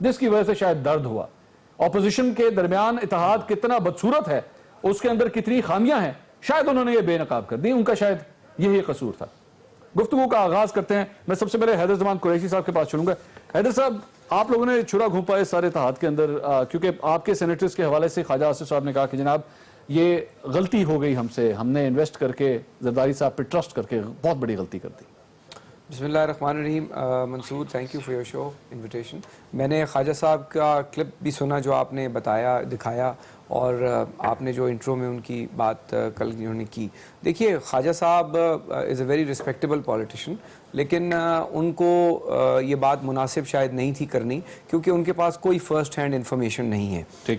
جس کی وجہ سے شاید درد ہوا. اپوزیشن کے درمیان اتحاد کتنا بدصورت ہے, اس کے اندر کتنی خامیاں ہیں, شاید انہوں نے یہ بے نقاب کر دی, ان کا شاید یہی قصور تھا. گفتگو کا آغاز کرتے ہیں. میں سب سے پہلے حیدر زمان قریشی صاحب کے پاس چلوں گا. حیدر صاحب, آپ لوگوں نے چھرا گھونپا اس سارے اتحاد کے اندر, کیونکہ آپ کے سینیٹرز کے حوالے سے خواجہ آصف صاحب نے کہا کہ جناب یہ غلطی ہو گئی ہم سے, ہم نے انویسٹ کر کے زرداری صاحب پہ ٹرسٹ کر کے بہت بڑی غلطی کر دی. بسم اللہ الرحمن الرحیم. Mansoor, thank you for your show invitation. میں نے خواجہ صاحب کا کلپ بھی سنا جو آپ نے بتایا, دکھایا, اور آپ نے جو انٹرو میں ان کی بات کل انہوں نے کی. دیکھیے, خواجہ صاحب از اے ویری رسپیکٹیبل پولیٹیشین, لیکن ان کو یہ بات مناسب شاید نہیں تھی کرنی, کیونکہ ان کے پاس کوئی فرسٹ ہینڈ انفارمیشن نہیں ہے.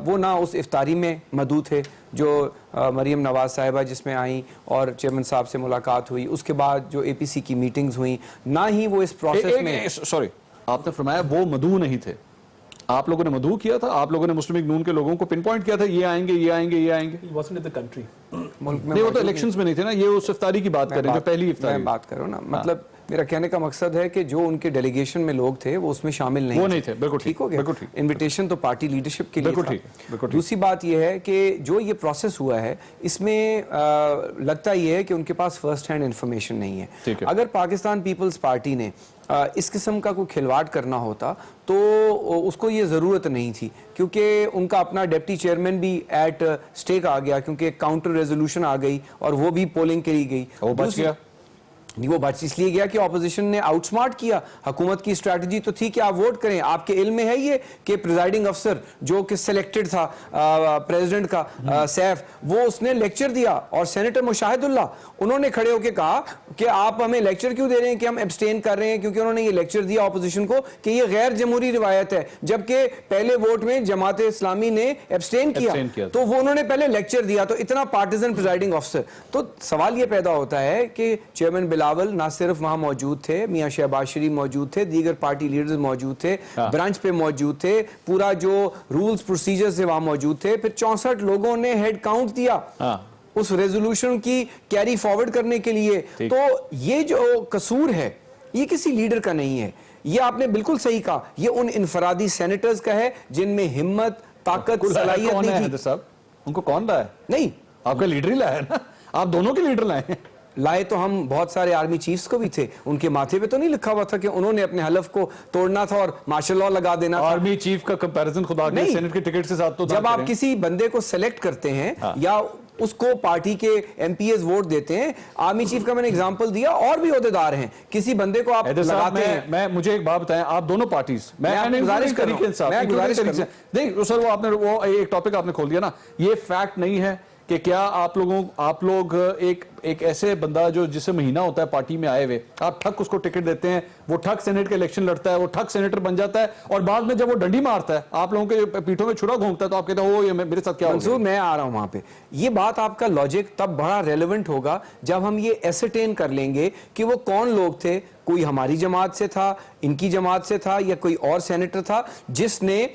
وہ نہ اس افطاری میں مدعو تھے جو مریم نواز صاحبہ جس میں آئیں اور چیئرمین صاحب سے ملاقات ہوئی, اس کے بعد جو اے پی سی کی میٹنگز ہوئیں, نہ ہی وہ اس پروسیس میں. سوری, آپ نے فرمایا وہ مدعو نہیں تھے, آپ لوگوں نے مدعو کیا تھا, آپ لوگوں نے مسلم لیگ نون کے لوگوں کو پن پوائنٹ کیا تھا یہ آئیں گے یہ آئیں گے یہ آئیں گے. ملک میں نہیں, وہ تو الیکشنز میں نہیں تھے نا, یہ اس افطاری کی بات کریں جو پہلی افطاری. میں بات کروں نا, مطلب میرا کہنے کا مقصد ہے کہ جو ان کے ڈیلیگیشن میں لوگ تھے وہ اس میں شامل نہیں, وہ نہیں تھے. بالکل ٹھیک ہو گیا. انویٹیشن تو پارٹی لیڈرشپ کے لیے تھا. دوسری بات یہ ہے کہ جو یہ پروسیس ہوا ہے اس میں لگتا یہ ہے کہ ان کے پاس فرسٹ ہینڈ انفارمیشن نہیں ہے. اگر پاکستان پیپلز پارٹی نے اس قسم کا کوئی کھلواڑ کرنا ہوتا تو اس کو یہ ضرورت نہیں تھی, کیونکہ ان کا اپنا ڈپٹی چیئرمین بھی ایٹ سٹیک آ گیا, کیونکہ کاؤنٹر ریزولوشن آ گئی اور وہ بھی پولنگ کری گئی. وہ بچ اس لیے گیا کہ اپوزیشن نے آؤٹ سمارٹ کیا. حکومت کی اسٹریٹجی تو تھی کہ آپ ووٹ کریں. آپ کے علم میں ہے یہ کہ پریزائڈنگ افسر جو کہ سلیکٹڈ تھا پریزیڈنٹ کا سیف, وہ اس نے لیکچر دیا, اور سینیٹر مشاہد اللہ انہوں نے کھڑے ہو کے کہا کہ آپ ہمیں لیکچر کیوں دے رہے ہیں کہ ہم ایبسٹین کر رہے ہیں, کیونکہ انہوں نے یہ لیکچر دیا اپوزیشن کو کہ یہ غیر جمہوری روایت ہے, جبکہ پہلے ووٹ میں جماعت اسلامی نے ایبسٹین کیا تو وہ انہوں نے پہلے لیکچر دیا. تو اتنا پارٹیزن پریزائڈنگ افسر. تو سوال یہ پیدا ہوتا ہے کہ چیئرمین بلاول نہ صرف وہاں موجود تھے, میاں شہباز شریف موجود تھے, دیگر پارٹی لیڈرز موجود تھے, برانچ پہ موجود تھے, پورا جو رولز پروسیجر سے وہاں موجود تھے. پھر 64 لوگوں نے ہیڈ کاؤنٹ دیا اس ریزولوشن کی کیری فارورڈ کرنے کے لیے. تو یہ جو قصور ہے یہ کسی لیڈر کا نہیں ہے, یہ آپ نے بالکل صحیح کہا, یہ ان انفرادی سینیٹرز کا ہے جن میں ہمت, طاقت, صلاحیت نہیں تھی. ان کو کون لایا؟ نہیں, آپ کا لیڈر ہی لایا نا, آپ دونوں کے لیڈر لائے ہیں. لائے تو ہم بہت سارے آرمی چیفز کو بھی تھے, ان کے ماتھے پہ تو نہیں لکھا ہوا تھا کہ انہوں نے اپنے حلف کو توڑنا تھا اور مارشل لاء لگا دینا تھا. آرمی چیف کا کمپیریزن خدا کے سینٹ کے ٹکٹ کے ساتھ تو جب آپ کسی بندے کو سلیکٹ کرتے ہیں یا اس کو پارٹی کے ایم پی ایز ووٹ دیتے ہیں, آرمی چیف کا میں نے اگزامپل دیا, اور بھی عہدیدار ہیں, کسی بندے کو آپ لگاتے ہیں. میں مجھے ایک بات بتائیں, آپ دونوں پارٹیز, میں گزارش کر رہا ہوں, نہیں سر, وہ آپ نے وہ ایک ٹاپک آپ نے کھول دیا نا, یہ فیکٹ نہیں ہے کہ کیا آپ لوگ ایک ایسے بندہ جو جسے مہینہ ہوتا ہے پارٹی میں آئے ہوئے, آپ ٹھک اس کو ٹکٹ دیتے ہیں, وہ ٹھک سینیٹ کے الیکشن لڑتا ہے, وہ ٹھک سینیٹر بن جاتا ہے, اور بعد میں جب وہ ڈنڈی مارتا ہے آپ لوگوں کے پیٹھوں میں چھڑا گھونپتا ہے تو آپ کہتے ہیں یہ میرے ساتھ کیا ہو گیا. منصور, میں آ رہا ہوں وہاں پہ. یہ بات آپ کا لاجک تب بڑا ریلیونٹ ہوگا جب ہم یہ ایسرٹین کر لیں گے کہ وہ کون لوگ تھے, کوئی ہماری جماعت سے تھا, ان کی جماعت سے تھا, یا کوئی اور سینیٹر تھا جس نے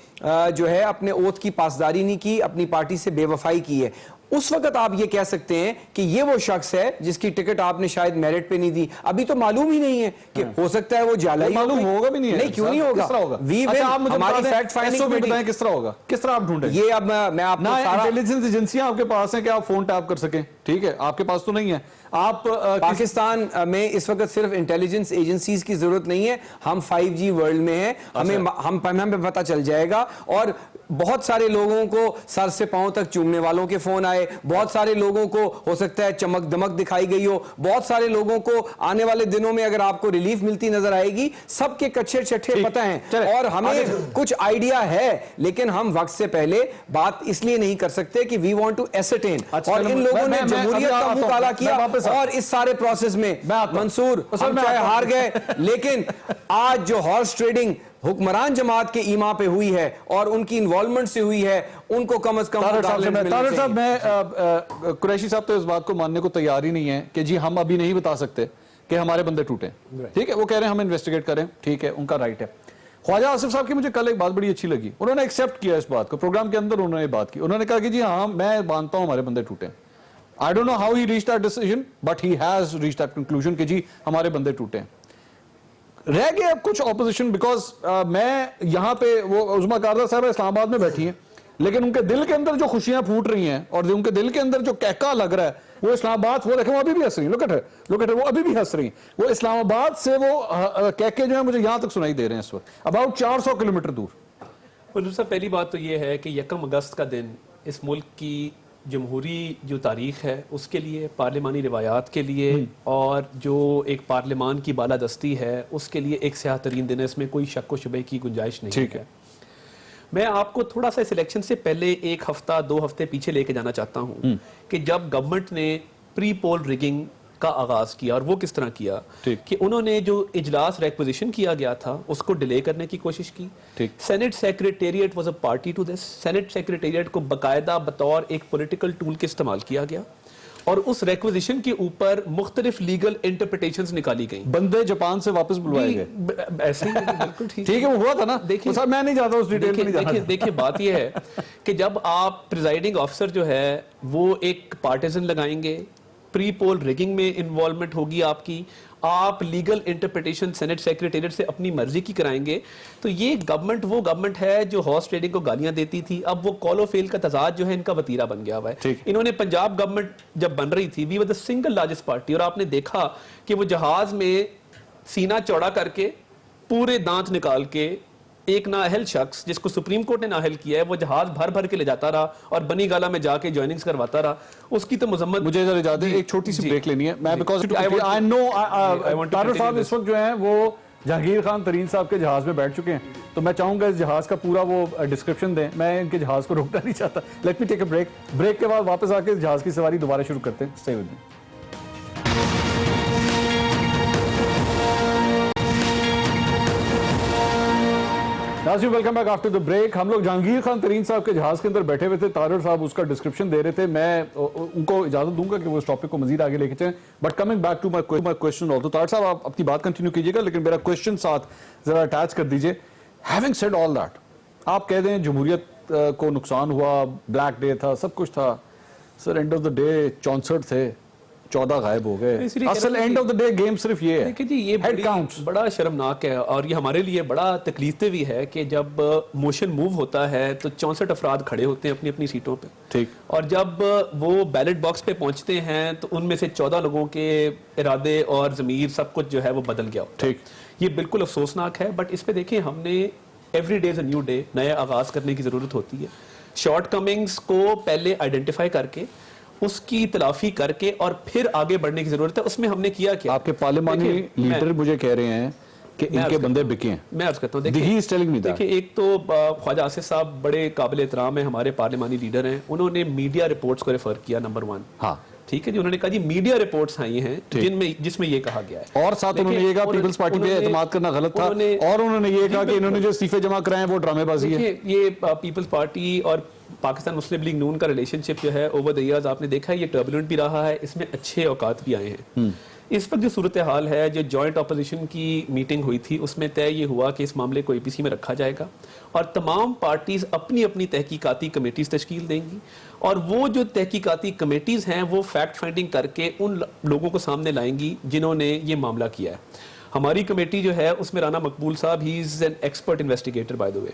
جو ہے اپنے اوتھ کی پاسداری نہیں کی, اپنی پارٹی سے بے وفائی کی ہے. اس وقت آپ یہ کہہ سکتے ہیں کہ یہ وہ شخص ہے جس کی ٹکٹ آپ نے شاید میرٹ پہ نہیں دی. ابھی تو معلوم ہی نہیں ہے کہ ہو سکتا ہے وہ جعلی ہی معلوم ہوگا بھی نہیں ہے. نہیں, کیوں نہیں ہوگا, ہماری فیکٹ فائنڈنگ کمیٹی. کس طرح ہوگا, کس طرح آپ ڈھونڈیں یہ. اب میں آپ کو سارا انٹیلیجنس ایجنسیاں آپ کے پاس ہیں کہ آپ فون ٹیپ کر سکیں, ٹھیک ہے, آپ کے پاس تو نہیں ہے. آپ پاکستان میں اس وقت صرف انٹیلیجنس ایجنسیز کی ضرورت نہیں ہے, ہم 5G ورلڈ میں ہیں, ہمیں پتہ چل جائے گا. اور بہت سارے لوگوں کو سر سے پاؤں تک چومنے والوں کے فون آئے, بہت سارے لوگوں کو ہو سکتا ہے چمک دمک دکھائی گئی ہو, بہت سارے لوگوں کو آنے والے دنوں میں اگر آپ کو ریلیف ملتی نظر آئے گی. سب کے کچھے چھٹے پتہ ہیں, اور ہمیں کچھ آئیڈیا ہے, لیکن ہم وقت سے پہلے بات اس لیے نہیں کر سکتے کہ وی وانٹ ٹو ایسرٹین. اور ان لوگوں نے جمہوریت کا منہ کالا کیا, اور اس سارے پروسیس میں منصور ہم چاہے ہار گئے, لیکن آج جو ہارس ٹریڈنگ حکمران جماعت کے ایما پہ ہوئی ہے اور ان کی انوالومنٹ سے ہوئی ہے, ان کو کم از کم. طاہر صاحب, میں قریشی صاحب تو اس بات کو ماننے کو تیار ہی نہیں ہے کہ جی ہم ابھی نہیں بتا سکتے کہ ہمارے بندے ٹوٹے, ٹھیک ہے, وہ کہہ رہے ہیں ہم انویسٹیگیٹ کریں, ٹھیک ہے, ان کا رائٹ ہے. خواجہ آصف صاحب کی مجھے کل ایک بات بڑی اچھی لگی, انہوں نے ایکسیپٹ کیا اس بات کو, پروگرام کے اندر انہوں نے بات کی, انہوں نے کہا کہ جی ہاں میں مانتا ہوں ہمارے بندے ٹوٹے. I don't know how he reached that decision, but he has reached that conclusion کہ جی ہمارے بندے ٹوٹے ہیں. رہ گئے اب کچھ اپوزیشن، بیکاز میں یہاں پہ وہ عظمیٰ کاردہ صاحب اسلام آباد میں بیٹھی ہیں، لیکن ان کے دل کے اندر جو خوشیاں پھوٹ رہی ہیں اور ان کے دل کے اندر جو کہکا لگ رہا ہے وہ اسلام آباد، وہ دیکھیں وہ ابھی بھی ہنس رہی ہیں، لوک ایٹ ہر، وہ ابھی بھی ہنس رہی ہیں، وہ اسلام آباد سے وہ کہکے جو ہیں مجھے یہاں تک سنائی دے رہے ہیں اس وقت، اباؤٹ 400 کلومیٹر دور۔ صاحب پہلی بات تو یہ ہے کہ 1 اگست کا دن اس ملک کی جمہوری جو تاریخ ہے اس کے لیے، پارلیمانی روایات کے لیے اور جو ایک پارلیمان کی بالادستی ہے اس کے لیے ایک سیاہ ترین دن ہے، اس میں کوئی شک و شبہ کی گنجائش نہیں ہے۔ میں آپ کو تھوڑا سا اس الیکشن سے پہلے 1 ہفتہ 2 ہفتے پیچھے لے کے جانا چاہتا ہوں کہ جب گورنمنٹ نے پری پول ریگنگ کا آغاز کیا، اور وہ کس طرح کیا کہ انہوں نے جو اجلاس ریکوزیشن کیا گیا تھا اس کو ڈیلے کرنے کی کوشش کی۔ Senate Secretariat was a party to this, Senate Secretariat کو باقاعدہ بطور ایک پولیٹیکل ٹول کے استعمال کیا گیا اور اس ریکوزیشن کے اوپر مختلف لیگل انٹرپریٹیشنز نکالی گئیں، بندے جاپان سے واپس بلوائے گئے، ایسے ہی بالکل ٹھیک ہے، وہ ہوا تھا نا۔ دیکھیں میں نہیں جاتا اس ڈیٹیل میں، نہیں جاتا۔ دیکھیں بات یہ ہے کہ جب آپ پریزائڈنگ آفیسر جو ہے وہ ایک پارٹیزن لگائیں گے، پری پول ریگنگ میں انوالومنٹ ہوگی آپ لیگل انٹرپریٹیشن سینٹ سیکریٹریٹ سے اپنی مرضی کی کرائیں گے، تو یہ گورنمنٹ وہ گورنمنٹ ہے جو ہارس ٹریڈنگ کو گالیاں دیتی تھی، اب وہ کال و فیل کا تضاد جو ہے ان کا وتیرہ بن گیا ہوا ہے۔ انہوں نے پنجاب گورنمنٹ جب بن رہی تھی، وی ور دی سنگل لارجسٹ پارٹی، اور آپ نے دیکھا کہ وہ جہاز میں سینہ چوڑا کر کے پورے دانت نکال کے ایک نااہل شخص جس کو سپریم کورٹ نے نااہل کیا ہے وہ جہاز بھر بھر کے لے جاتا رہا اور بنی گالا میں جا کے جوائننگز کرواتا رہا، اس کی تو مذمت۔ مجھے ادھر اجازت ایک چھوٹی سی بریک لینی ہے، میں بیکاز آئی نو طاہر صاحب اس وقت جو ہیں وہ جہانگیر خان ترین صاحب کے جہاز میں بیٹھ چکے ہیں، تو میں چاہوں گا اس جہاز کا پورا وہ ڈسکرپشن دیں، میں ان کے جہاز کو روکنا نہیں چاہتا۔ Let me take a break, break کے بعد واپس آ کے اس جہاز کی سواری دوبارہ شروع کرتے ہیں۔ Stay with me. ناظرین welcome back after the break. ہم لوگ جہانگیر خان ترین صاحب کے جہاز کے اندر بیٹھے ہوئے تھے، طاہر صاحب اس کا ڈسکرپشن دے رہے تھے، میں ان کو اجازت دوں گا کہ وہ اس ٹاپک کو مزید آگے لے کے چلیں، but coming back to my question also, Tahir sahab آپ اپنی بات کنٹینیو کیجیے گا لیکن میرا کویسچن ساتھ ذرا اٹیچ کر دیجیے۔ ہیونگ سیڈ آل دیٹ، آپ کہہ دیں جمہوریت کو نقصان ہوا، بلیک ڈے تھا، سب کچھ تھا، sir and of the day 64 تھے، 14 غائب ہو گئے، اصل and of the day game صرف یہ ہے۔ دیکھیں جی یہ بڑا شرمناک ہے اور یہ ہمارے لیے بڑا تکلیف دہ بھی ہے کہ جب موشن موو ہوتا ہے تو 64 افراد کھڑے ہوتے ہیں اپنی اپنی سیٹوں پہ، ٹھیک، اور جب وہ بیلٹ باکس پہ پہنچتے ہیں تو ان میں سے 14 لوگوں کے ارادے اور ضمیر سب کچھ جو ہے وہ بدل گیا، ٹھیک، یہ بالکل افسوسناک ہے۔ بٹ اس پہ دیکھیں ہم نے every day is a new day, نیا آغاز کرنے کی ضرورت ہوتی ہے، شارٹ کمنگز کو پہلے آئیڈینٹیفائی کر کے اس کی تلافی کر کے اور پھر آگے بڑھنے کی ضرورت ہے۔ اس میں ہم نے کیا کیا؟ آپ کے پارلیمانی لیڈر مجھے کہہ رہے ہیں کہ ان کے بندے بکے ہیں۔ میں عرض کرتا ہوں، دیکھیں ایک تو خواجہ آصف صاحب بڑے قابل احترام ہیں، ہمارے پارلیمانی لیڈر ہیں، انہوں نے میڈیا رپورٹس کو ریفر کیا، نمبر 1، ہاں ٹھیک ہے جی، انہوں نے کہا جی میڈیا رپورٹس آئی ہیں جس میں یہ کہا گیا ہے، اور ساتھ انہوں نے یہ کہا پیپلز پارٹی پہ اعتماد کرنا غلط تھا، اور انہوں نے یہ کہا کہ انہوں نے جو استعفے جمع کرائے ہیں وہ ڈرامے بازی ہے۔ یہ پیپلز پارٹی اور پاکستان مسلم لیگ نون کا ریلیشن شپ جو ہے اوور دا ایئرز آپ نے دیکھا ہے یہ ٹربولنٹ بھی رہا ہے، اس میں اچھے اوقات بھی آئے ہیں۔ اس وقت جو صورتحال ہے، جو جوائنٹ اپوزیشن کی میٹنگ ہوئی تھی اس میں طے یہ ہوا کہ اس معاملے کو اے پی سی میں رکھا جائے گا اور تمام پارٹیز اپنی اپنی تحقیقاتی کمیٹیز تشکیل دیں گی، اور وہ جو تحقیقاتی کمیٹیز ہیں وہ فیکٹ فائنڈنگ کر کے ان لوگوں کو سامنے لائیں گی جنہوں نے یہ معاملہ کیا ہے۔ ہماری کمیٹی جو ہے اس میں Rana Maqbool sahab, he is an expert investigator by the way.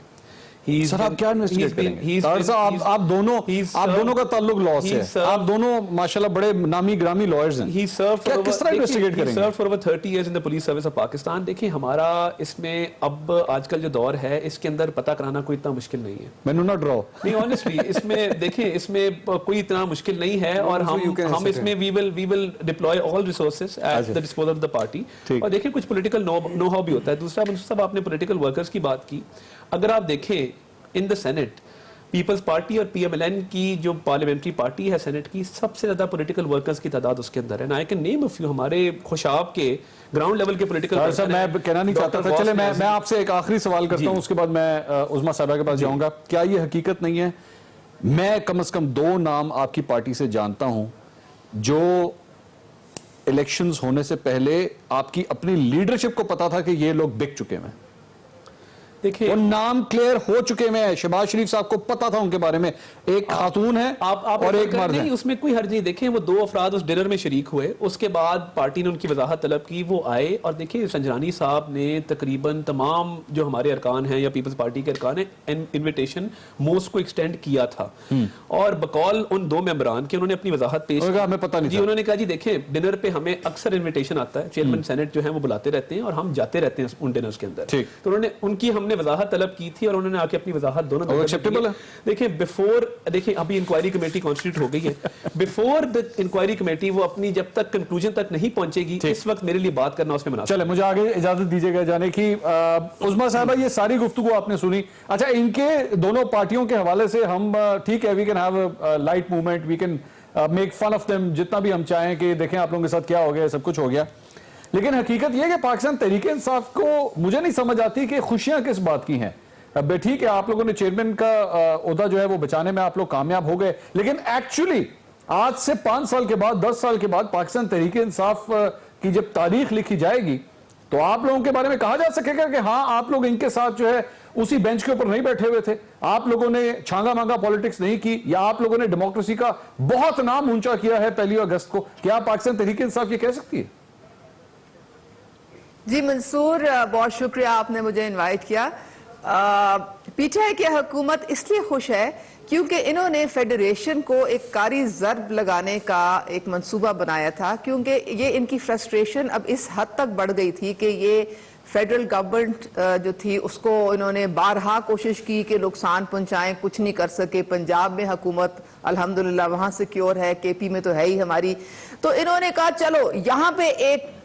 Sir آپ کیا انویسٹیگیٹ کریں گے؟ طاہر صاحب آپ دونوں کا تعلق لاء سے ہے، آپ دونوں ماشاءاللہ بڑے نامی گرامی لائرز ہیں، کس طرح انویسٹیگیٹ کریں گے؟ He served for over 30 years in the police service of Pakistan۔ دیکھیں ہمارا اس میں اب آج کل جو دور ہے اس کے اندر پتہ کرانا کوئی اتنا مشکل نہیں ہے، میں نہ ڈراؤ نہیں آنیسٹلی، اس میں دیکھیں اس میں کوئی اتنا مشکل نہیں ہے، اور ہم اس میں we will deploy all resources at the disposal of the party۔ اور دیکھیں کچھ پولیٹیکل نو ہاؤ بھی ہوتا ہے۔ دوسرا منصور صاحب آپ نے پولیٹیکل ورکرز کی بات کی، اگر آپ دیکھیں ان دا سینٹ پیپلز پارٹی اور پی ایم ایل این کی جو پارلیمنٹری پارٹی ہے سینٹ کی، سب سے زیادہ پولیٹیکل ورکرز کی تعداد اس کے اندر ہے، I can name a few, ہمارے خوشاب کے گراؤنڈ لیول کے پولیٹیکل ورکرز۔ میں کہنا نہیں چاہتا تھا، چلے میں آپ سے ایک آخری سوال کرتا ہوں، اس کے بعد میں عظمیٰ صاحبہ کے پاس جاؤں گا۔ کیا یہ حقیقت نہیں ہے، میں کم از کم 2 نام آپ کی پارٹی سے جانتا ہوں جو الیکشنز ہونے سے پہلے آپ کی اپنی لیڈرشپ کو پتا تھا کہ یہ لوگ بک چکے ہیں؟ دیکھیں وہ نام کلیئر ہو چکے ہیں, شہباز شریف صاحب کو پتا تھا ان کے بارے میں, ایک خاتون ہے اور ایک مرد ہے. اس میں کوئی حرج نہیں. دیکھیں وہ 2 افراد اس ڈنر میں شریک ہوئے, اس کے بعد پارٹی نے ان کی وضاحت طلب کی, وہ آئے اور دیکھیں سنجرانی صاحب نے تقریباً تمام جو ہمارے ارکان ہیں یا پیپلز پارٹی کے ارکان ہیں انویٹیشن موسٹ کو ایکسٹینڈ کیا تھا, اور بقول ان 2 ممبران کے انہوں نے اپنی وضاحت پیش کی. ہمیں پتہ نہیں جی, انہوں نے کہا جی دیکھیں ڈنر پہ ہمیں اکثر انویٹیشن آتا ہے, چیئرمین سینٹ جو ہیں وہ بلاتے رہتے ہیں اور ہم جاتے رہتے ہیں ان ڈنرز کے اندر. تو انہوں نے ان کی ہم نے وضاحت طلب کی تھی اور انہوں نے آ کے اپنی وضاحت دونوں دیکھیں بیفور, دیکھیں ابھی انکوائری کمیٹی کانسٹیٹیوٹ ہو گئی ہے, بیفور دا انکوائری کمیٹی وہ اپنی جب تک کنکلوژن تک نہیں پہنچے گی اس وقت میرے لیے بات کرنا اس میں مناسب. چلے مجھے آگے اجازت دیجیے گا جانے کی. عظمیٰ صاحبہ یہ ساری گفتگو آپ نے سنی, اچھا ان کے دونوں پارٹیوں کے حوالے سے ہم ٹھیک ہے we can have a light moment, we can make fun of them جتنا بھی ہم چاہیں کہ دیکھیں آپ لوگوں کے ساتھ کیا ہو گیا, سب کچھ ہو گیا, لیکن حقیقت یہ کہ پاکستان تحریک انصاف کو مجھے نہیں سمجھ آتی کہ خوشیاں کس بات کی ہیں. اب ٹھیک ہے آپ لوگوں نے چیئرمین کا عہدہ جو ہے وہ بچانے میں آپ لوگ کامیاب ہو گئے, لیکن ایکچولی آج سے 5 سال کے بعد 10 سال کے بعد پاکستان تحریک انصاف کی جب تاریخ لکھی جائے گی تو آپ لوگوں کے بارے میں کہا جا سکے گا کہ ہاں آپ لوگ ان کے ساتھ جو ہے اسی بینچ کے اوپر نہیں بیٹھے ہوئے تھے, آپ لوگوں نے چھانگا مانگا پالیٹکس نہیں کی, یا آپ لوگوں نے ڈیموکریسی کا بہت نام اونچا کیا ہے 1 اگست کو. کیا پاکستان تحریک انصاف یہ کہہ سکتی ہے؟ جی منصور, بہت شکریہ آپ نے مجھے انوائٹ کیا. پی ٹی آئی کی حکومت اس لیے خوش ہے کیونکہ انہوں نے فیڈریشن کو ایک کاری ضرب لگانے کا ایک منصوبہ بنایا تھا, کیونکہ یہ ان کی فرسٹریشن اب اس حد تک بڑھ گئی تھی کہ یہ فیڈرل گورنمنٹ جو تھی اس کو انہوں نے بارہا کوشش کی کہ نقصان پہنچائیں, کچھ نہیں کر سکے. پنجاب میں حکومت الحمدللہ وہاں سیکیور ہے, کے پی میں تو ہے ہی ہماری, تو انہوں نے کہا چلو یہاں پہ ایک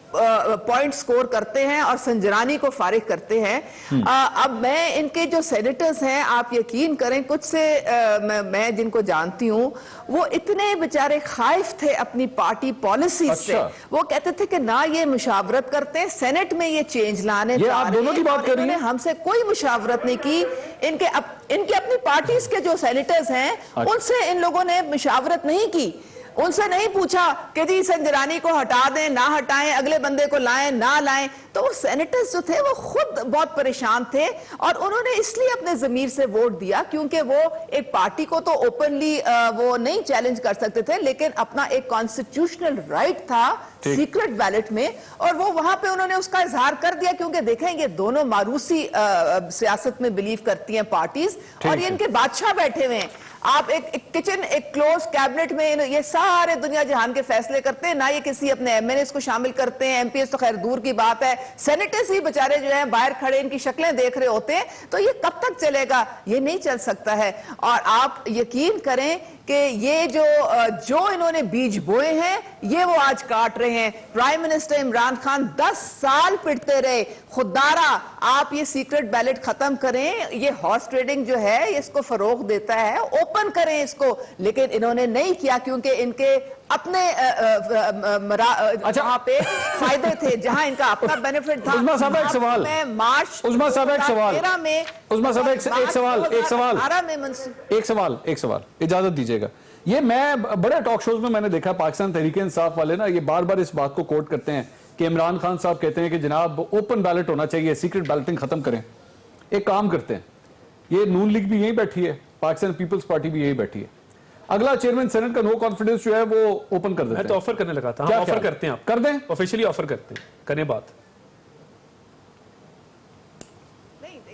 پوائنٹ سکور کرتے ہیں اور سنجرانی کو فارغ کرتے ہیں. اب میں ان کے جو سینیٹرز ہیں آپ یقین کریں کچھ سے میں جن کو جانتی ہوں وہ اتنے بیچارے خائف تھے اپنی پارٹی پالیسیز سے, وہ کہتے تھے کہ نہ یہ مشاورت کرتے ہیں, سینٹ میں یہ چینج لانے یہ آپ دونوں کی بات کر رہی ہیں, ہم سے کوئی مشاورت نہیں کی. ان کے اپنی پارٹیز کے جو سینیٹرز ہیں ان سے ان لوگوں نے مشاورت نہیں کی, ان سے نہیں پوچھا کہ جی سنجرانی کو ہٹا دیں نہ ہٹائیں, اگلے بندے کو لائیں نہ لائیں. تو وہ سینیٹرز جو تھے وہ خود بہت پریشان تھے اور انہوں نے اس لیے اپنے ضمیر سے ووٹ دیا کیونکہ وہ ایک پارٹی کو تو اوپنلی وہ نہیں چیلنج کر سکتے تھے, لیکن اپنا ایک کانسٹیٹیوشنل رائٹ تھا سیکرٹ بیلٹ میں, اور وہ وہاں پہ انہوں نے اس کا اظہار کر دیا کیونکہ دیکھیں یہ دونوں ماروسی سیاست میں بلیو کرتی ہیں پارٹیز, اور یہ ان کے بادشاہ بیٹھے ہوئے ہیں. آپ ایک کچن ایک کلوز کیبنٹ میں یہ سارے دنیا جہان کے فیصلے کرتے ہیں, نہ یہ کسی اپنے ایم این ایس کو شامل کرتے ہیں, ایم پی ایس تو خیر دور کی بات ہے, سینیٹرز ہی بیچارے جو ہیں باہر کھڑے ان کی شکلیں دیکھ رہے ہوتے ہیں. تو یہ کب تک چلے گا, یہ نہیں چل سکتا ہے. اور آپ یقین کریں کہ یہ جو انہوں نے بیج بوئے ہیں یہ وہ آج کاٹ رہے ہیں. پرائم منسٹر عمران خان 10 سال پڑتے رہے, خوددارا آپ یہ سیکرٹ بیلٹ ختم کریں, یہ ہارس ٹریڈنگ جو ہے اس کو فروغ دیتا ہے, اوپن کریں اس کو, لیکن انہوں نے نہیں کیا کیونکہ ان کے اپنے جہاں پہ فائدے تھے, جہاں ان کا اپنا بینیفٹ تھا. عظمیٰ صاحب ایک سوال, عظمیٰ صاحب ایک سوال, عظمیٰ صاحب ایک سوال اجازت دیجیے گا. یہ میں بڑے ٹاک شوز میں نے دیکھا پاکستان تحریک انصاف والے نا یہ بار بار اس بات کو کوٹ کرتے ہیں کہ عمران خان صاحب کہتے ہیں کہ جناب اوپن بیلٹ ہونا چاہیے, سیکرٹ بیلٹنگ ختم کریں. ایک کام کرتے ہیں, یہ نون لیگ بھی یہیں بیٹھی ہے, پاکستان پیپلز پارٹی بھی یہی بیٹھی ہے, اگلا چیئرمین سینٹ کا نو کانفیڈنس جو ہے وہ اوپن کر دیتے ہیں. میں تو آفر کرنے لگا تھا, ہم آفر کرتے ہیں, آپ کر دیں, آفیشلی آفر کرتے ہیں, کریں بات.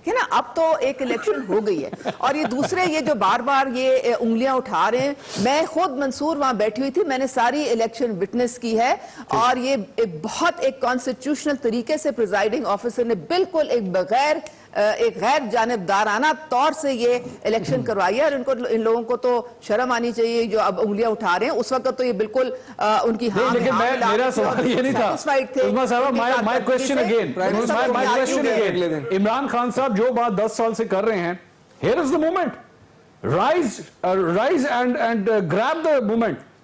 کہ نا اب تو ایک الیکشن ہو گئی ہے, اور یہ دوسرے یہ جو بار بار یہ انگلیاں اٹھا رہے ہیں, میں خود منصور وہاں بیٹھی ہوئی تھی, میں نے ساری الیکشن وٹنس کی ہے, اور یہ ایک بہت ایک کانسٹیٹیوشنل طریقے سے پریزائڈنگ آفیسر نے بالکل ایک غیر جانبدارانہ طور سے یہ الیکشن کروائی ہے, اور ان لوگوں کو تو شرم آنی چاہیے جو اب انگلیاں اٹھا رہے ہیں. اس وقت تو یہ بالکل ان کی لیکن میرا سوال یہ نہیں تھا عظمیٰ صاحب, my question again, Imran Khan صاحب جو بات 10 سال سے کر رہے ہیں, here is the moment, rise and grab the moment.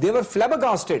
they were flabbergasted।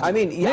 I mean,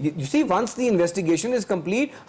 You see, once the investigation is complete,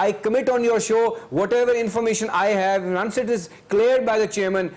I commit on your show whatever information I have. Once it is cleared by the chairman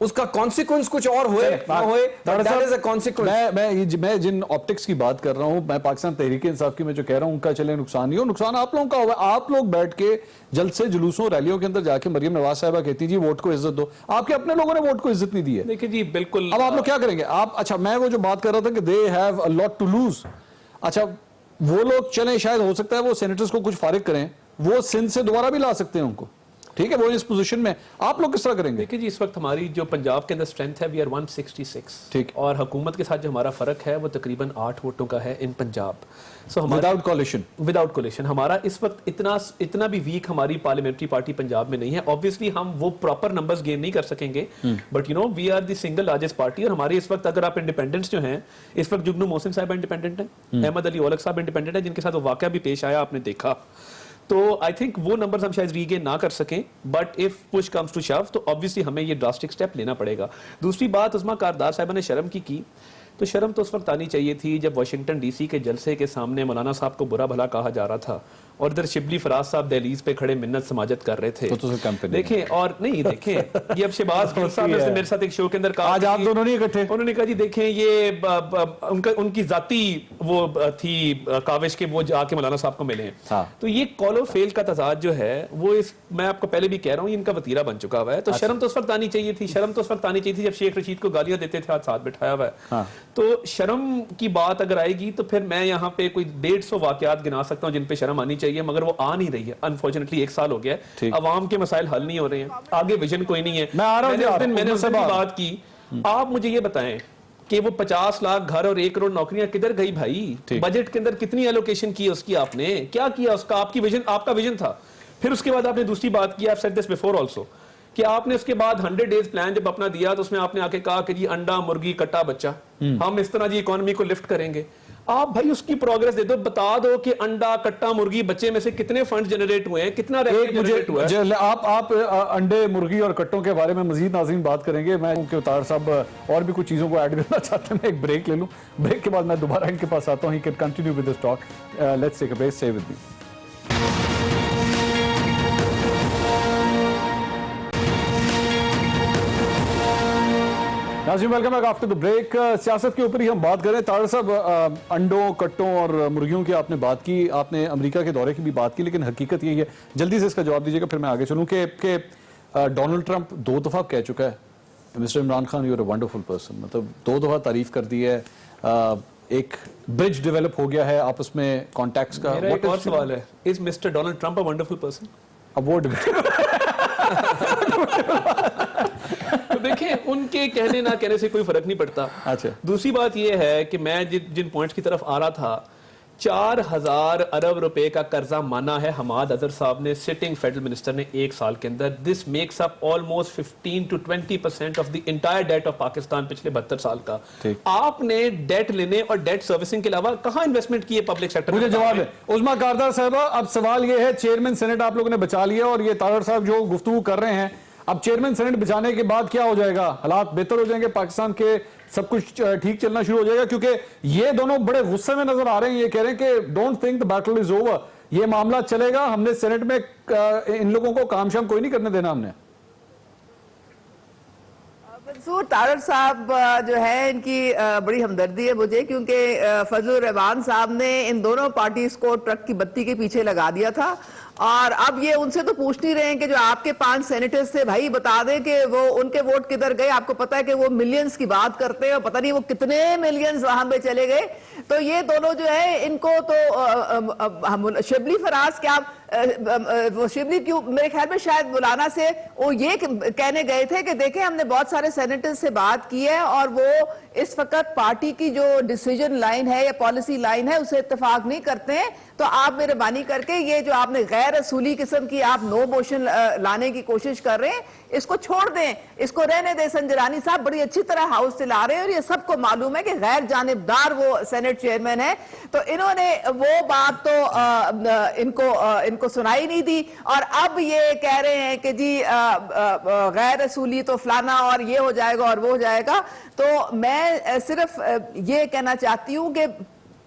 اس کا consequence کچھ اور ہوئے نہ ہوئے, that is a consequence. میں جن optics کی بات کر رہا ہوں, میں پاکستان تحریک انصاف کی میں جو کہہ رہا ہوں ان کا چلے نقصان نہیں ہو, نقصان آپ لوگوں کا ہوا. آپ لوگ بیٹھ کے جلسے جلوسوں ریلیوں کے اندر جا کے مریم نواز صاحبہ کہتی جی ووٹ کو عزت دو, آپ کے اپنے لوگوں نے ووٹ کو عزت نہیں دی ہے. دیکھیں جی بالکل, اب آپ لوگ کیا کریں گے آپ؟ اچھا میں وہ جو بات کر رہا تھا کہ they have a lot to lose, اچھا وہ لوگ چلیں, شاید ہو سکتا ہے وہ سینیٹرز کو کچھ فارغ کریں, وہ سندھ سے دوبارہ بھی لا سکتے ہیں ان کو, ٹھیک ہے, وہ اس پوزیشن میں, آپ لوگ کس طرح کریں گے؟ دیکھیں جی اس وقت ہماری جو پنجاب کے اندر اسٹرینتھ ہے, وی آر 166, ٹھیک, اور حکومت کے ساتھ جو ہمارا فرق ہے وہ تقریباً 8 ووٹوں کا ہے ان پنجاب. سو وداؤٹ کولیشن ہمارا اس وقت اتنا بھی ویک ہماری پارلیمنٹری پارٹی پنجاب میں نہیں ہے. آبویسلی ہم وہ پراپر نمبرز گین نہیں کر سکیں گے, but you know we are the single largest party. اور ہماری اس وقت اگر آپ انڈیپینڈنٹس جو ہیں, اس وقت جگنو محسن صاحب انڈیپینڈنٹ ہیں, احمد علی اولک صاحب انڈیپینڈنٹ ہیں, جن کے ساتھ وہ واقعہ بھی پیش آیا آپ نے دیکھا. تو آئی تھنک وہ نمبرز ہم شاید ری گین نہ کر سکیں, but if push comes to shove تو obviously ہمیں یہ ڈراسٹک سٹیپ لینا پڑے گا. دوسری بات, عظمیٰ کاردار صاحبہ نے شرم کی, تو شرم تو اس وقت آنی چاہیے تھی جب واشنگٹن ڈی سی کے جلسے کے سامنے مولانا صاحب کو برا بھلا کہا جا رہا تھا, اور ادھر شبلی فراز صاحب دہلیز پہ کھڑے منت سماجت کر رہے تھے. دیکھیں, اور نہیں دیکھیں یہ اب شہباز گل صاحب نے میرے ساتھ ایک شو کے اندر کہا, آج آپ دونوں نہیں اکٹھے, انہوں نے کہا جی دیکھیں یہ ان کی ذاتی وہ تھی کاوش کے وہ جا کے مولانا صاحب کو ملے ہیں. تو یہ کال و فیل کا تضاد جو ہے وہ میں آپ کو پہلے بھی کہہ رہا ہوں ان کا وتیرہ بن چکا ہوا ہے. تو شرم تو اس وقت آنی چاہیے تھی, شرم تو اس وقت آنی چاہیے تھی جب شیخ رشید کو گالیاں دیتے تھے, آج ساتھ بٹھایا ہوا ہے. تو شرم کی بات اگر آئے گی تو پھر میں یہاں پہ کوئی 150 واقعات گنا سکتا ہوں جن پہ شرم آنی چاہیے, مگر وہ آ نہیں رہی ہے. انفارچونیٹلی 1 سال ہو گیا ہے, عوام کے مسائل حل نہیں ہو رہے ہیں, آگے ویژن کوئی نہیں ہے. میں نے اس دن بات کی, آپ مجھے یہ بتائیں کہ وہ 50 لاکھ گھر اور 1 کروڑ نوکریاں کدھر گئی بھائی؟ بجٹ کے اندر کتنی ایلوکیشن کی اس کی, آپ نے کیا کیا اس کا؟ آپ کا ویژن تھا. پھر اس کے بعد آپ نے دوسری بات کی, I've said this before also, کہ آپ نے اس کے بعد 100 days پلان جب اپنا دیا تو اس میں آپ نے آ کے کہا کہ جی انڈا مرغی کٹا بچہ, ہم اس طرح جی اکانومی کو لفٹ کریں گے. آپ بھائی اس کی پروگرس دے دو, بتا دو کہ انڈا کٹا مرغی بچے میں سے کتنے فنڈ جنریٹ ہوئے ہیں, کتنا ریونیو جنریٹ ہوا ہے. آپ انڈے مرغی اور کٹوں کے بارے میں مزید ناظرین بات کریں گے. میں کہ طاہر صاحب اور بھی کچھ چیزوں کو ایڈ کرنا چاہتے ہیں, میں ایک بریک لے لوں, بریک کے بعد میں دوبارہ ان کے پاس آتا ہوں. He can continue with this talk. Let's take a break, stay with me. ناظرین welcome back after the break. سیاست کے اوپر ہی ہم بات کریں. طاہر صاحب انڈوں کٹوں اور مرغیوں کی آپ نے بات کی, آپ نے امریکہ کے دورے کی بھی بات کی, لیکن حقیقت یہی ہے, جلدی سے اس کا جواب دیجیے گا پھر میں آگے چلوں, کہ ڈونلڈ ٹرمپ 2 دفعہ کہہ چکا ہے mister Imran Khan you are a wonderful person, مطلب 2 دفعہ تعریف کر دی ہے, ایک برج ڈیولپ ہو گیا ہے آپس میں کانٹیکٹس کا. میرا ایک اور سوال ہے, is mister Donald Trump a wonderful person? اب وہ دیکھیں ان کے کہنے نہ کہنے سے کوئی فرق نہیں پڑتا. اچھا, دوسری بات یہ ہے کہ میں جن پوائنٹس کی طرف آ رہا تھا, 4000 ارب روپے کا قرضہ مانا ہے حماد اظہر صاحب نے, سٹنگ فیڈرل منسٹر نے 1 سال کے اندر. This makes up almost 15 to 20% of the entire debt of Pakistan پچھلے 72 سال کا. آپ نے ڈیٹ لینے اور ڈیٹ سروسنگ کے علاوہ کہاں انویسٹمنٹ کی ہے پبلک سیکٹر؟ مجھے جواب ہے عظمیٰ کاردار صاحبہ. اب سوال یہ ہے, چیئرمین سینٹ آپ لوگوں نے بچا لیا, اور یہ طاہر صاحب جو گفتگو کر رہے ہیں, اب چیئرمین سینٹ بچانے کے بعد کیا ہو جائے گا؟ حالات بہتر ہو جائیں گے, پاکستان کے سب کچھ ٹھیک چلنا شروع ہو جائے گا؟ کیونکہ یہ دونوں بڑے غصے میں نظر آ رہے ہیں, یہ کہہ رہے ہیں کہ don't think the battle is over, یہ معاملہ چلے گا, ہم نے سینٹ میں ان لوگوں کو کام شام کوئی نہیں کرنے دینا ہم نے. منصور طاہر صاحب جو ہے ان کی بڑی ہمدردی ہے مجھے, کیونکہ فضل الرحمان صاحب نے ان دونوں پارٹیز کو ٹرک کی بتی کے پیچھے لگا دیا تھا, اور اب یہ ان سے تو پوچھ نہیں رہے ہیں کہ جو آپ کے 5 سینیٹرز تھے بھائی بتا دیں کہ وہ ان کے ووٹ کدھر گئے. آپ کو پتا ہے کہ وہ ملینز کی بات کرتے ہیں, اور پتہ نہیں وہ کتنے ملینز وہاں پہ چلے گئے. تو یہ دونوں جو ہے ان کو تو شبلی فراز کیا وہ شبلی کیوں میرے خیال میں شاید مولانا سے وہ یہ کہنے گئے تھے کہ دیکھیں ہم نے بہت سارے سینیٹرز سے بات کی ہے, اور وہ اس وقت پارٹی کی جو ڈیسیجن لائن ہے یا پالیسی لائن ہے اسے اتفاق نہیں کرتے ہیں, تو آپ مہربانی کر کے یہ جو آپ نے غیر اصولی قسم کی آپ نو موشن لانے کی کوشش کر رہے ہیں اس کو چھوڑ دیں, اس کو رہنے دیں. سنجرانی صاحب بڑی اچھی طرح ہاؤس چلا رہے ہیں, اور یہ سب کو معلوم ہے کہ غیر جانبدار وہ سینٹ چیئرمین ہے, تو انہوں نے وہ بات تو ان کو سنائی نہیں دی, اور اب یہ کہہ رہے ہیں کہ جی غیر اصولی تو فلانا اور یہ ہو جائے گا اور وہ ہو جائے گا. تو میں صرف یہ کہنا چاہتی ہوں کہ